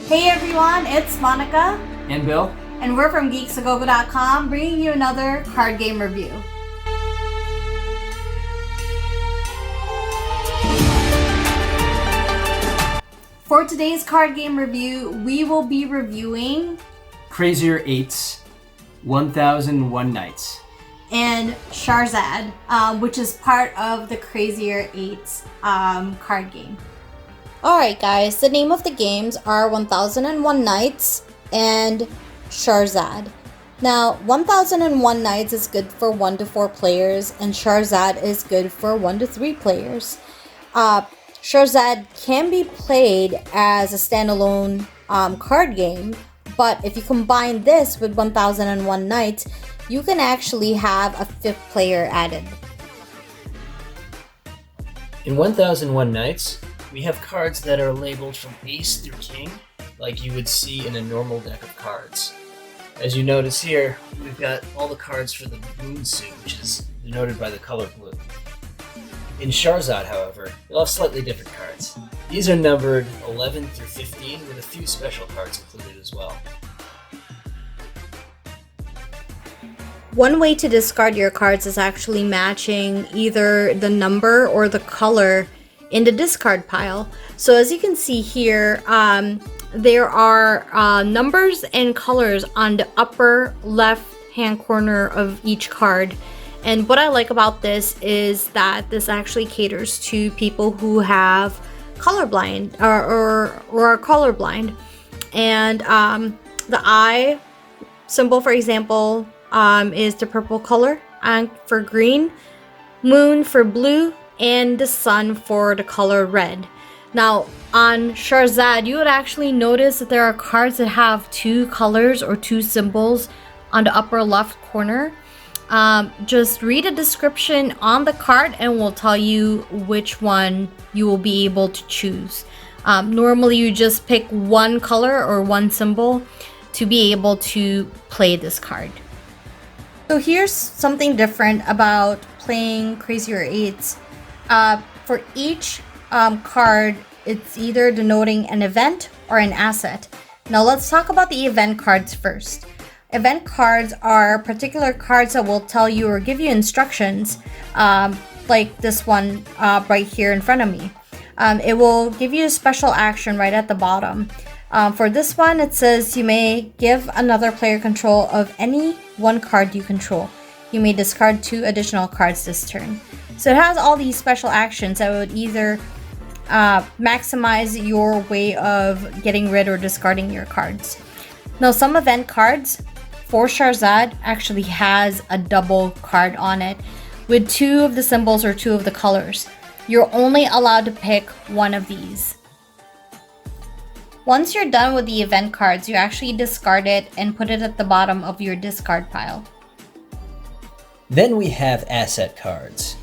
Hey everyone, it's Monica. And Bill. And we're from geeksagogo.com bringing you another card game review. For today's card game review, we will be reviewing Crazier Eights 1001 Nights and Shahrzad, which is part of the Crazier Eights card game. Alright guys, the name of the games are 1001 Nights and Shahrzad. Now, 1001 Nights is good for 1 to 4 players and Shahrzad is good for 1 to 3 players. Shahrzad can be played as a standalone card game, but if you combine this with 1001 Nights, you can actually have a 5th player added. In 1001 Nights, we have cards that are labeled from ace through king, like you would see in a normal deck of cards. As you notice here, we've got all the cards for the moon suit, which is denoted by the color blue. In Shahrzad, however, you'll have slightly different cards. These are numbered 11 through 15 with a few special cards included as well. One way to discard your cards is actually matching either the number or the color in the discard pile. So as you can see here, there are numbers and colors on the upper left hand corner of each card. And what I like about this is that this actually caters to people who have colorblind or are colorblind. And the eye symbol, for example, is the purple color for green, moon for blue, and the sun for the color red. Now on Shahrzad, you would actually notice that there are cards that have 2 colors or 2 symbols on the upper left corner. Just read a description on the card and we'll tell you which one you will be able to choose. Normally you just pick one color or one symbol to be able to play this card. So here's something different about playing Crazier Eights. For each card, it's either denoting an event or an asset. Now let's talk about the event cards first. Event cards are particular cards that will tell you or give you instructions, like this one right here in front of me. It will give you a special action right at the bottom. For this one, it says you may give another player control of any one card you control. You may discard 2 additional cards this turn. So it has all these special actions that would either maximize your way of getting rid or discarding your cards. Now, some event cards for Shahrzad actually has a double card on it with 2 of the symbols or 2 of the colors. You're only allowed to pick one of these. Once you're done with the event cards, you actually discard it and put it at the bottom of your discard pile. Then we have asset cards.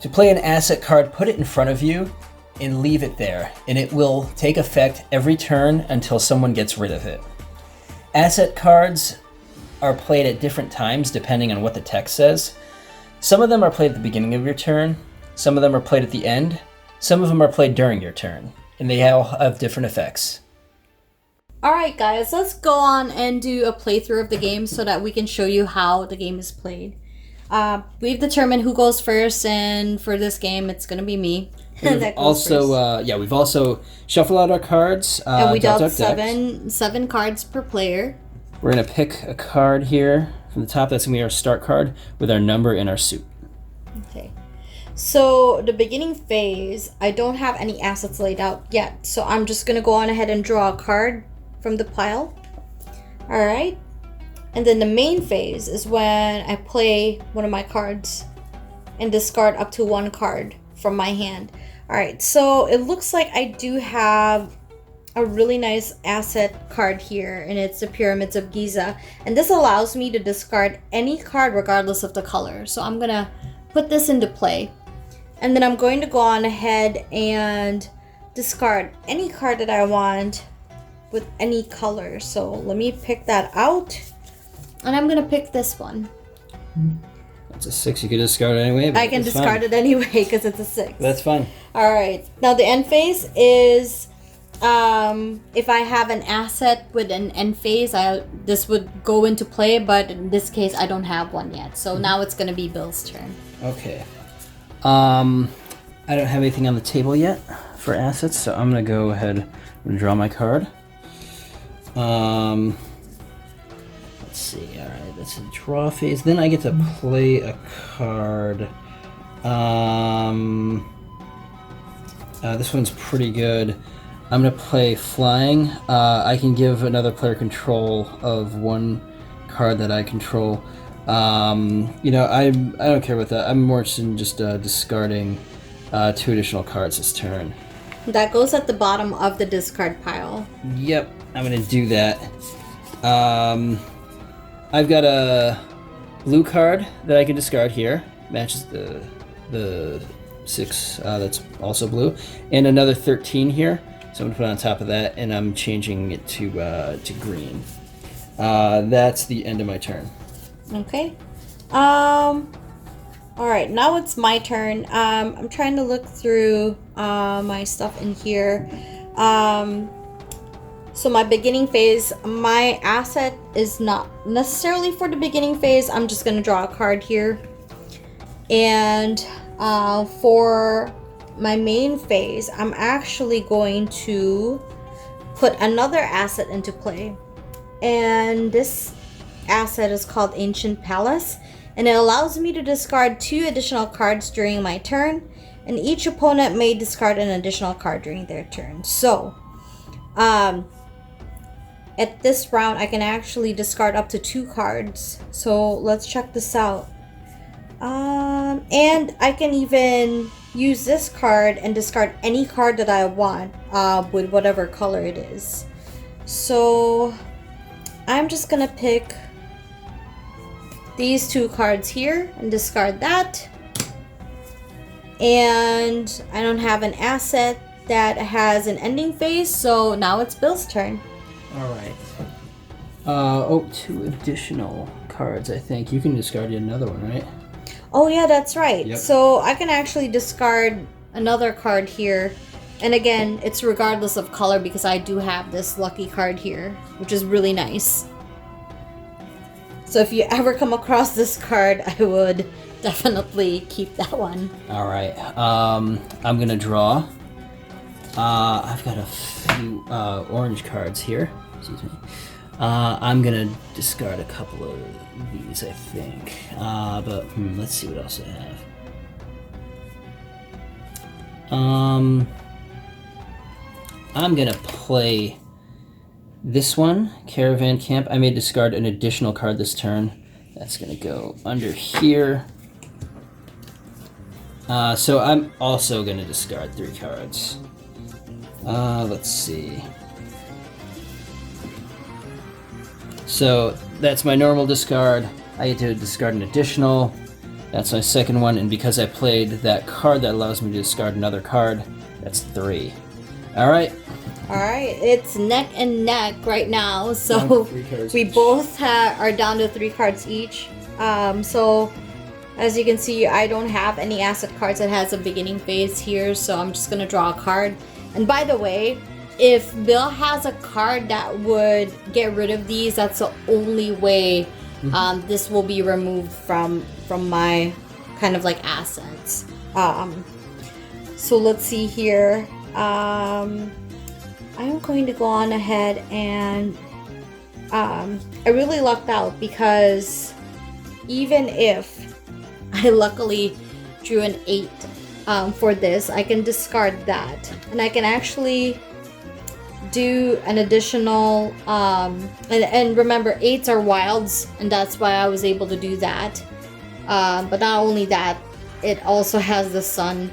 To play an asset card, put it in front of you and leave it there, and it will take effect every turn until someone gets rid of it. Asset cards are played at different times depending on what the text says. Some of them are played at the beginning of your turn, some of them are played at the end, some of them are played during your turn, and they all have different effects. Alright guys, let's go on and do a playthrough of the game so that we can show you how the game is played. We've determined who goes first, and for this game it's gonna be me. We've also shuffled out our cards. And we dealt seven cards per player. We're gonna pick a card here from the top. That's gonna be our start card with our number and our suit. Okay. So the beginning phase, I don't have any assets laid out yet. So I'm just gonna go on ahead and draw a card from the pile. Alright. And then the main phase is when I play one of my cards and discard up to 1 card from my hand. Alright, so it looks like I do have a really nice asset card here, and it's the Pyramids of Giza. And this allows me to discard any card regardless of the color. So I'm gonna put this into play. And then I'm going to go on ahead and discard any card that I want with any color. So let me pick that out. And I'm gonna pick this one. That's a 6. You can discard it anyway. I can discard it anyway because it's a 6. That's fine. All right. Now the end phase is if I have an asset with an end phase, this would go into play, but in this case, I don't have one yet. So now it's going to be Bill's turn. Okay. I don't have anything on the table yet for assets, so I'm going to go ahead and draw my card. Let's see. All right, that's a draw phase. Then I get to play a card. This one's pretty good. I'm going to play Flying. I can give another player control of one card that I control. You know, I don't care about that. I'm more interested in just discarding 2 additional cards this turn. That goes at the bottom of the discard pile. Yep, I'm going to do that. I've got a blue card that I can discard here. Matches the 6 that's also blue. And another 13 here. So I'm going to put it on top of that, and I'm changing it to green. That's the end of my turn. Okay. Alright, now it's my turn. I'm trying to look through my stuff in here. So my beginning phase, my asset is not necessarily for the beginning phase. I'm just going to draw a card here. And for my main phase, I'm actually going to put another asset into play. And this asset is called Ancient Palace, and it allows me to discard 2 additional cards during my turn, and each opponent may discard an additional card during their turn. So at this round I can actually discard up to 2 cards. So let's check this out. And I can even use this card and discard any card that I want with whatever color it is. So I'm just gonna pick these 2 cards here and discard that. And I don't have an asset that has an ending phase, so now it's Bill's turn. Alright. 2 additional cards, I think. You can discard another one, right? Oh yeah, that's right. Yep. So I can actually discard another card here. And again, it's regardless of color because I do have this lucky card here, which is really nice. So if you ever come across this card, I would definitely keep that one. Alright. I'm gonna draw. I've got a few orange cards here. Excuse me. I'm gonna discard a couple of these, I think. But let's see what else I have. I'm gonna play this one, Caravan Camp. I may discard an additional card this turn. That's gonna go under here. So I'm also gonna discard 3 cards. Let's see. So that's my normal discard. I get to discard an additional. That's my second one, and because I played that card that allows me to discard another card, that's 3. Alright. Alright, it's neck and neck right now, so we both are down to 3 cards each. So as you can see, I don't have any asset cards that has a beginning phase here, so I'm just gonna draw a card. And by the way, if Bill has a card that would get rid of these, that's the only way this will be removed from my kind of like assets. So let's see here. I'm going to go on ahead and I really lucked out because even if I luckily drew an 8 for this, I can discard that, and I can actually do an additional and remember 8s are wilds, and that's why I was able to do that. But not only that, it also has the sun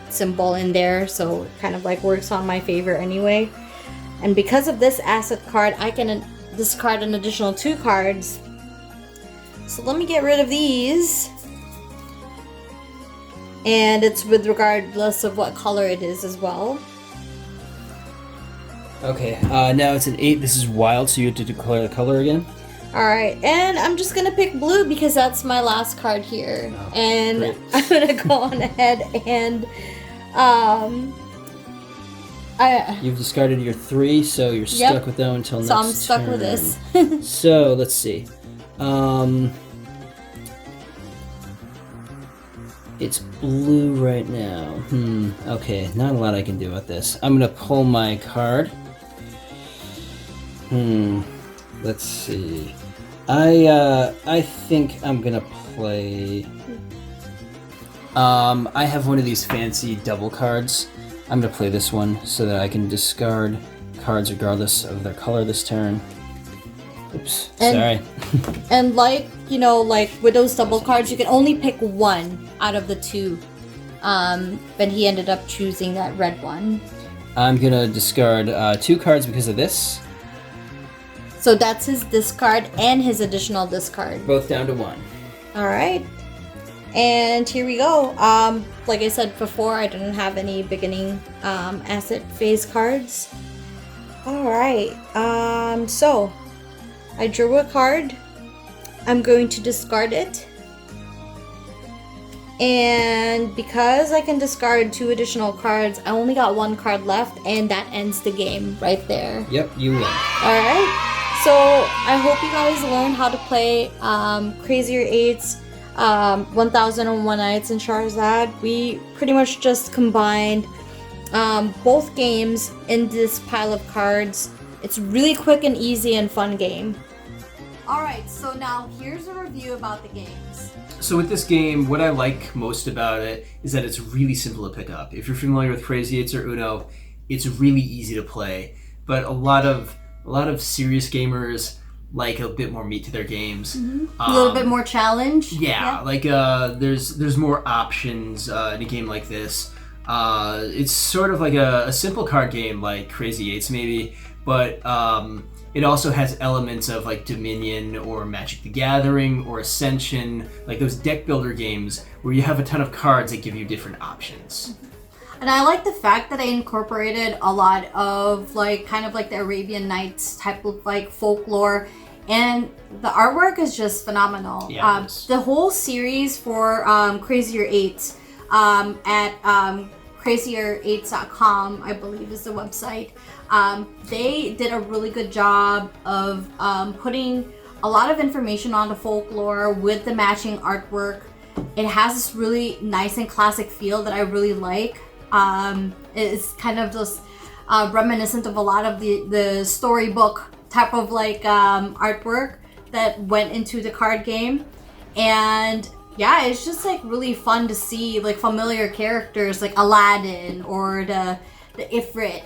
symbol in there, so it kind of like works on my favor anyway. And because of this asset card, I can discard an additional 2 cards. So let me get rid of these. And it's with regardless of what color it is as well. Okay, now it's an 8. This is wild, so you have to declare the color again. Alright, and I'm just gonna pick blue because that's my last card here. Oh, and great. I'm gonna go on ahead and You've discarded your 3, so you're stuck with them until next turn. So I'm stuck with this. So let's see. It's blue right now. Okay, not a lot I can do with this. I'm gonna pull my card. Let's see. I think I'm gonna play. I have one of these fancy double cards. I'm gonna play this one so that I can discard cards regardless of their color this turn. Oops, sorry. And like, like with those double cards, you can only pick one out of the 2. But he ended up choosing that red one. I'm gonna discard 2 cards because of this. So that's his discard and his additional discard. Both down to 1. All right. And here we go. Like I said before, I didn't have any beginning asset phase cards. All right. So I drew a card. I'm going to discard it. And because I can discard 2 additional cards, I only got 1 card left, and that ends the game right there. Yep, you win. All right. So I hope you guys learned how to play Crazier Eights, 1001 Nights and Shahrzad. We pretty much just combined both games in this pile of cards. It's really quick and easy and fun game. Alright, so now here's a review about the games. So with this game, what I like most about it is that it's really simple to pick up. If you're familiar with Crazy Eights or Uno, it's really easy to play. But a lot of serious gamers like a bit more meat to their games. A little bit more challenge. Yeah, like there's more options in a game like this. It's sort of like a simple card game like Crazy Eights maybe, but it also has elements of like Dominion or Magic the Gathering or Ascension, like those deck builder games where you have a ton of cards that give you different options. And I like the fact that I incorporated a lot of like kind of like the Arabian Nights type of like folklore, and the artwork is just phenomenal. Yeah, the whole series for Crazier Eights at crazier8s.com, I believe is the website. They did a really good job of putting a lot of information on the folklore with the matching artwork. It has this really nice and classic feel that I really like. It's kind of just reminiscent of a lot of the storybook type of like artwork that went into the card game. And yeah, it's just like really fun to see like familiar characters like Aladdin or the Ifrit,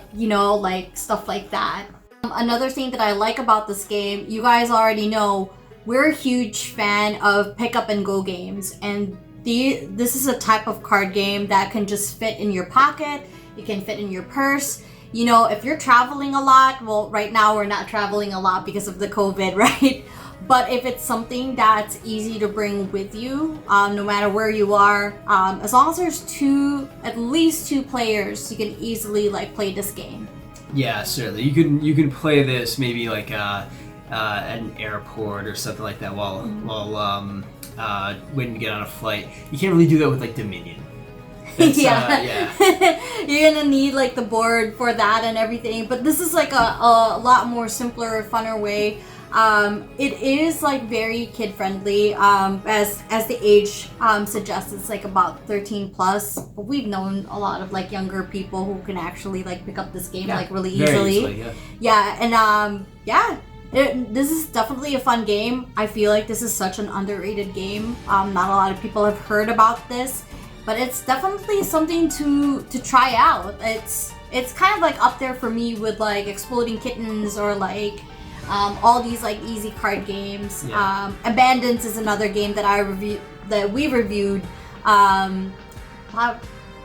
like stuff like that. Another thing that I like about this game, you guys already know, we're a huge fan of pick up and go games, and this is a type of card game that can just fit in your pocket. It can fit in your purse. If you're traveling a lot, well, right now we're not traveling a lot because of the COVID, right? But if it's something that's easy to bring with you, no matter where you are, as long as there's at least two players, you can easily like play this game. Yeah, certainly. You can play this maybe like at an airport or something like that while waiting to get on a flight. You can't really do that with like Dominion. Yeah. You're gonna need like the board for that and everything. But this is like a lot more simpler, funner way. It is like very kid friendly, as the age suggests. It's like about 13 plus, but we've known a lot of like younger people who can actually like pick up this game like really easily. This is definitely a fun game. I feel like this is such an underrated game. Not a lot of people have heard about this, but it's definitely something to try out. It's kind of like up there for me with like Exploding Kittens or like all these like easy card games. Yeah. Abandons is another game that we reviewed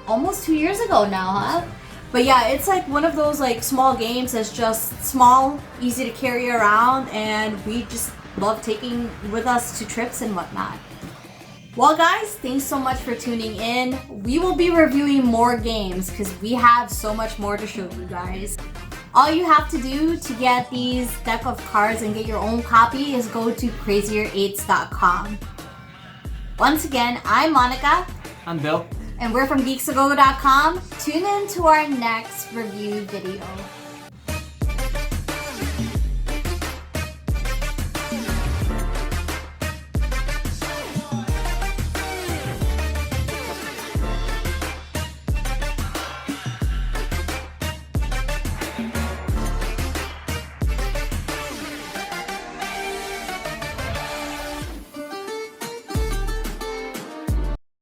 almost 2 years ago now, huh? But yeah, it's like one of those like small games that's just small, easy to carry around, and we just love taking with us to trips and whatnot. Well guys, thanks so much for tuning in. We will be reviewing more games because we have so much more to show you guys. All you have to do to get these deck of cards and get your own copy is go to crazier8s.com. Once again, I'm Monica. I'm Bill. And we're from geeksagogo.com. Tune in to our next review video.